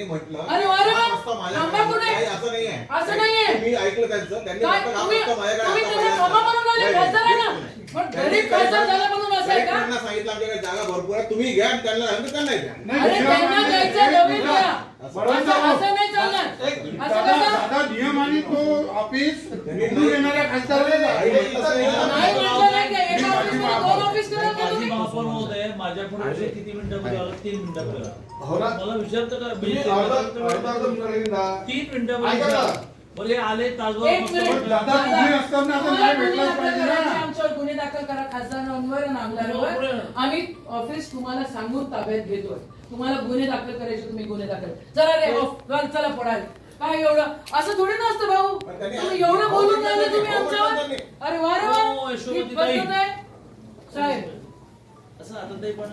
म्हटलं अरे वा रे वा. माझ्या थांबा कुठे? काही असं नाहीये. असं नाहीये. मी ऐकलं त्यांचं. त्यांनी काय म्हटलं तुम्ही आता माझ्याकडे तुम्ही आता त्याचा सभा म्हणून आले खासदार आहे ना. पण गरीब खासदार झाला म्हणून असं आहे का? त्यांना सांगितलं आमच्याकडे जागा भरपूर आहे, तुम्ही घ्या आणि त्यांना सांगितलं त्यांना द्या. अरे त्यांना द्यायचं नवीन द्या. असं नाही चालणार. असं कसं? दादा नियम आणि तो ऑफिस निवडून येणाऱ्या खासदाराला नाही म्हटलं नाही का? एका ऑफिसमध्ये दोन ऑफिस करा का तुम्ही? महापौर महोदय माझ्या पुढे किती मिनिटामध्ये आलं? 3 मिनिटात करा. हो ना? मला विचारतं का? तुम्ही अर्धा 3 मिनिटामध्ये बोले आले तासभर एक फक्त मिनिट. म्हटलं. दादा तुम्ही असताना आता तुम्हाला नाही भेटलाच गुन्हे दाखल पाहिजे ना. करायचे, आमच्यावर गुन्हे दाखल करा खासदारांवर आणि आमदारांवर. आम्ही ऑफिस तुम्हाला सांगून ताब्यात घेतोय. तुम्हाला गुन्हे दाखल करायचे तुम्ही गुन्हे दाखल. चला रे चला पडाल. काय एवढं असं थोडी नसतं भाऊ. तुम्ही एवढं बोलून राहिले तुम्ही आमच्यावर. अरे वा रे वा. हो, यशोमती ही पद्धत आहे साहेब. असं आता ते पण